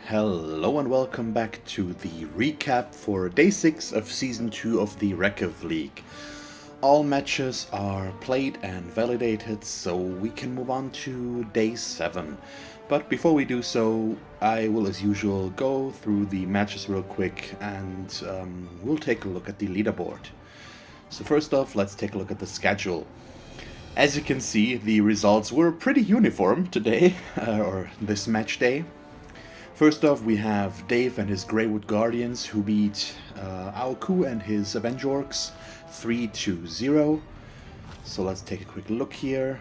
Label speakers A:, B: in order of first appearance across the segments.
A: Hello and welcome back to the recap for Day 6 of Season 2 of the Rekef League. All matches are played and validated, so we can move on to Day 7. But before we do so, I will as usual go through the matches real quick and we'll take a look at the leaderboard. So first off, let's take a look at the schedule. As you can see, the results were pretty uniform today, or this match day. First off, we have Dave and his Greywood Guardians, who beat Aoku and his Avenger Orcs 3-0. So let's take a quick look here.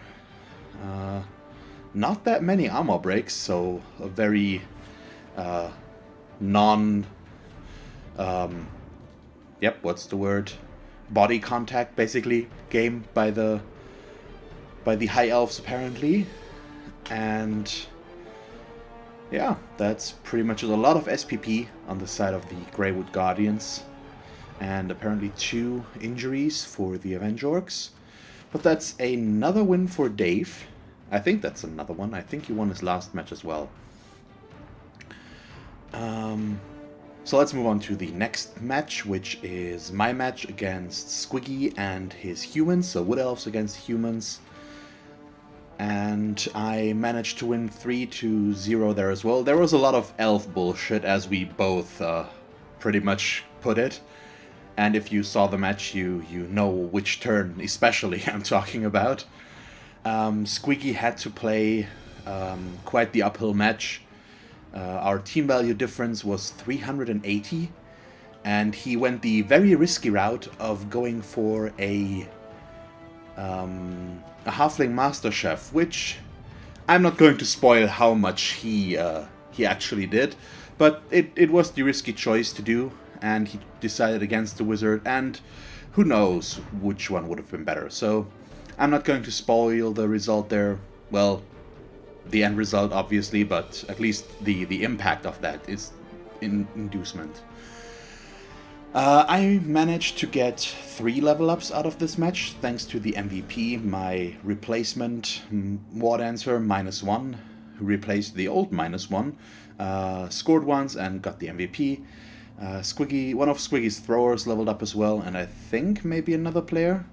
A: Not that many armor breaks, so a very body contact, basically, game by the High Elves, apparently. And yeah, that's pretty much it. A lot of SPP on the side of the Greywood Guardians. And apparently 2 injuries for the Avenger Orcs. But that's another win for Dave. I think that's another one. I think he won his last match as well. So let's move on to the next match, which is my match against Squiggy and his humans. So Wood Elves against humans. And I managed to win 3-0 there as well. There was a lot of elf bullshit, as we both pretty much put it. And if you saw the match, you know which turn especially I'm talking about. Squeaky had to play quite the uphill match. Our team value difference was 380. And he went the very risky route of going for a Halfling Master Chef, which I'm not going to spoil how much he actually did, but it was the risky choice to do, and he decided against the Wizard, and who knows which one would have been better. So I'm not going to spoil the result there. Well, the end result, obviously, but at least the impact of that is inducement. I managed to get 3 level ups out of this match, thanks to the MVP, my replacement War Dancer -1, who replaced the old -1, scored once and got the MVP. Squiggy, one of Squiggy's throwers leveled up as well, and I think maybe another player.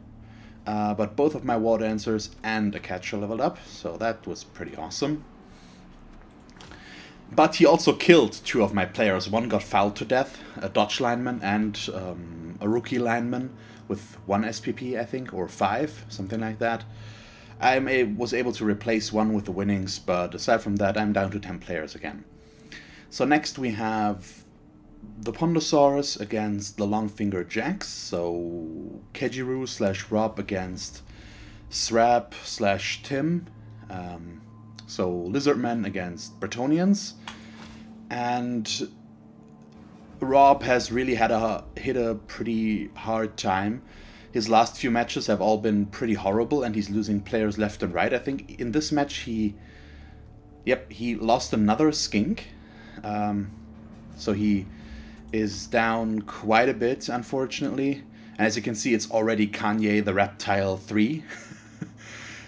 A: But both of my War Dancers and a catcher leveled up, so that was pretty awesome. But he also killed 2 of my players. One got fouled to death, a dodge lineman and a rookie lineman with 1 SPP, I think, or 5, something like that. I was able to replace one with the winnings, but aside from that, I'm down to 10 players again. So next we have the Pondosaurus against the Longfinger Jacks. So Kejiru/Rob against Srab/Tim. So Lizardmen against Bretonians. And Rob has really hit a pretty hard time. His last few matches have all been pretty horrible, and he's losing players left and right. I think in this match he lost another skink. So he is down quite a bit, unfortunately. And as you can see, it's already Kanye the Reptile 3.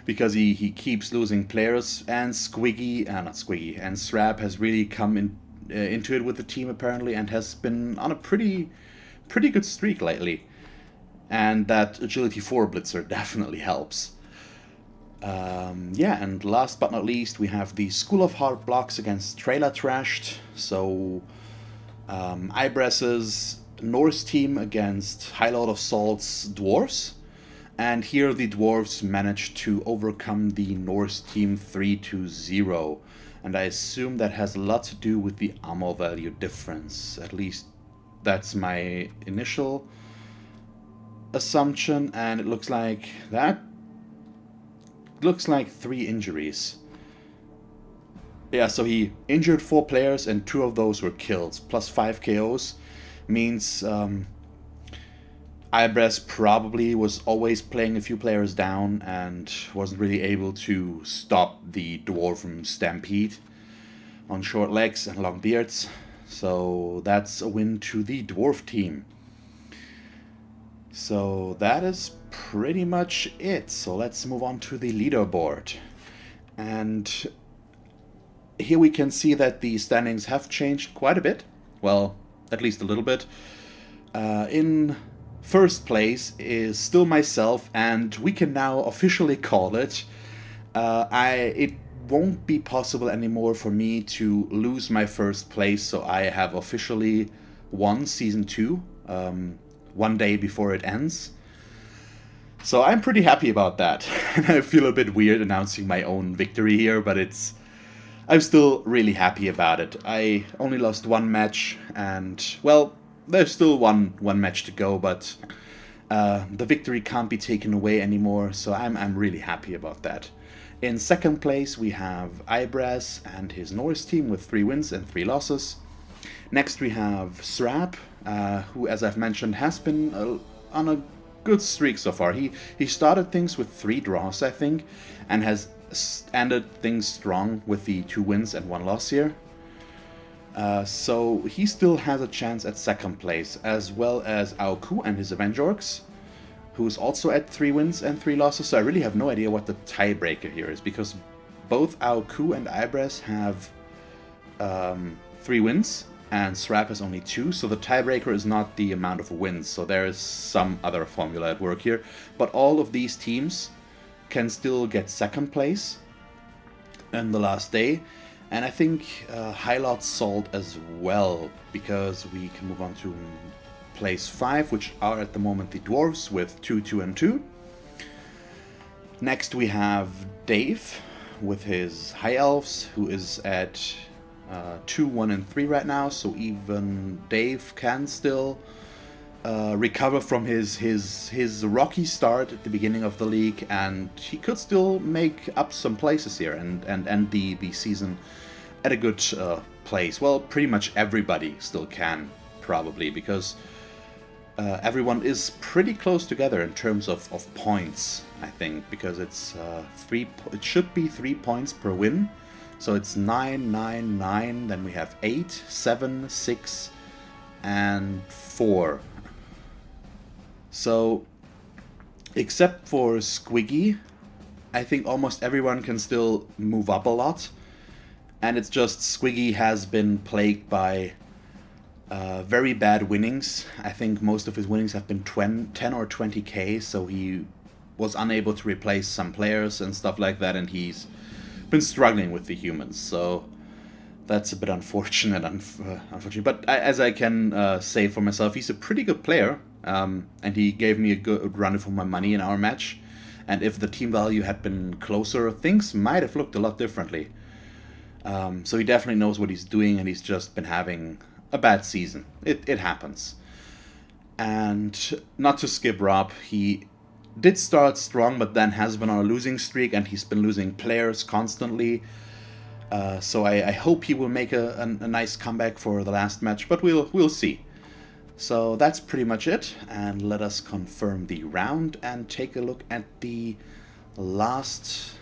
A: Because he keeps losing players, and and Srab has really come into it with the team apparently, and has been on a pretty good streak lately. And that Agility 4 Blitzer definitely helps. And last but not least, we have the School of Hard Blocks against Trailer Trashed. So Ibress's Norse team against High Lord of Salt's Dwarves. And here the Dwarves managed to overcome the Norse team 3-0. And I assume that has a lot to do with the armor value difference. At least that's my initial assumption. And it looks like 3 injuries. Yeah, so he injured 4 players and 2 of those were kills. Plus 5 KOs means Ibress probably was always playing a few players down and wasn't really able to stop the Dwarven Stampede on short legs and long beards. So that's a win to the Dwarf team. So that is pretty much it. So let's move on to the leaderboard. And here we can see that the standings have changed quite a bit. Well, at least a little bit. In first place is still myself, and we can now officially call it. It won't be possible anymore for me to lose my first place, so I have officially won season 2, one day before it ends. So I'm pretty happy about that. And I feel a bit weird announcing my own victory here, but I'm still really happy about it. I only lost one match, and well, there's still one match to go, but the victory can't be taken away anymore, so I'm really happy about that. In second place, we have Ibras and his Norse team with 3 wins and 3 losses. Next, we have Srap, who, as I've mentioned, has been on a good streak so far. He started things with 3 draws, I think, and has ended things strong with the 2 wins and 1 loss here. So he still has a chance at second place, as well as Aoku and his Avengorks, who's also at 3 wins and 3 losses. So I really have no idea what the tiebreaker here is, because both Aoku and Ibras have 3 wins, and Srap has only 2, so the tiebreaker is not the amount of wins, so there is some other formula at work here. But all of these teams can still get second place in the last day, and I think Hylot Salt as well, because we can move on to place 5, which are at the moment the Dwarves with 2, 2, and 2. Next we have Dave with his High Elves, who is at 2, 1, and 3 right now, so even Dave can still recover from his rocky start at the beginning of the league, and he could still make up some places here and end the season at a good place. Well, pretty much everybody still can, probably, because everyone is pretty close together in terms of points, I think, because it's it should be 3 points per win. So it's 9, 9, 9, then we have 8, 7, 6, and 4. So, except for Squiggy, I think almost everyone can still move up a lot. And it's just Squiggy has been plagued by very bad winnings. I think most of his winnings have been 10 or 20k, so he was unable to replace some players and stuff like that, and he's been struggling with the humans, so that's a bit unfortunate. But as I can say for myself, he's a pretty good player, and he gave me a good run for my money in our match. And if the team value had been closer, things might have looked a lot differently. So he definitely knows what he's doing, and he's just been having a bad season. It happens. And not to skip Rob, he did start strong, but then has been on a losing streak, and he's been losing players constantly. So I hope he will make a nice comeback for the last match, but we'll see. So that's pretty much it, and let us confirm the round and take a look at the last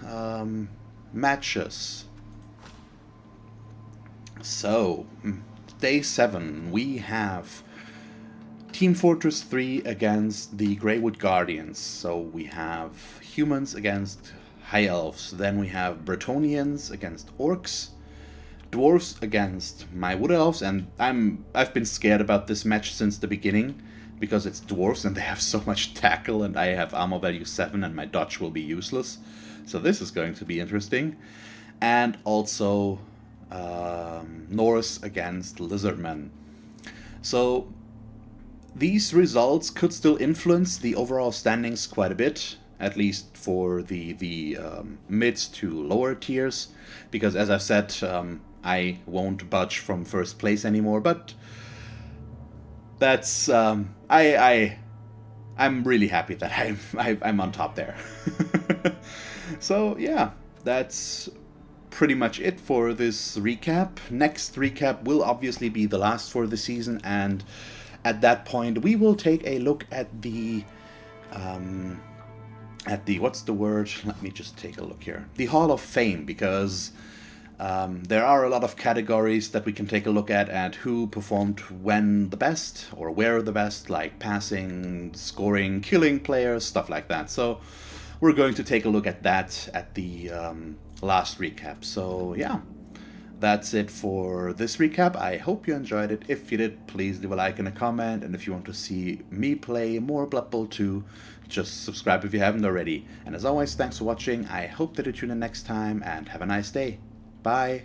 A: matches. So, day 7, we have Team Fortress 3 against the Greywood Guardians. So we have humans against High Elves, then we have Bretonnians against Orcs, Dwarves against my Wood Elves, and I've been scared about this match since the beginning, because it's Dwarves and they have so much tackle, and I have armor value 7 and my dodge will be useless. So this is going to be interesting. And also Norse against Lizardmen. So these results could still influence the overall standings quite a bit, at least for the mid to lower tiers, because as I've said, I won't budge from first place anymore, but that's I'm really happy that I'm on top there. So yeah, that's pretty much it for this recap. Next recap will obviously be the last for the season, and at that point we will take a look at the what's the word? Let me just take a look here. The Hall of Fame, because there are a lot of categories that we can take a look at who performed when the best or where the best, like passing, scoring, killing players, stuff like that. So we're going to take a look at that at the last recap. So yeah, that's it for this recap. I hope you enjoyed it. If you did, please leave a like and a comment. And if you want to see me play more Blood Bowl 2, just subscribe if you haven't already. And as always, thanks for watching. I hope that you tune in next time and have a nice day. Bye.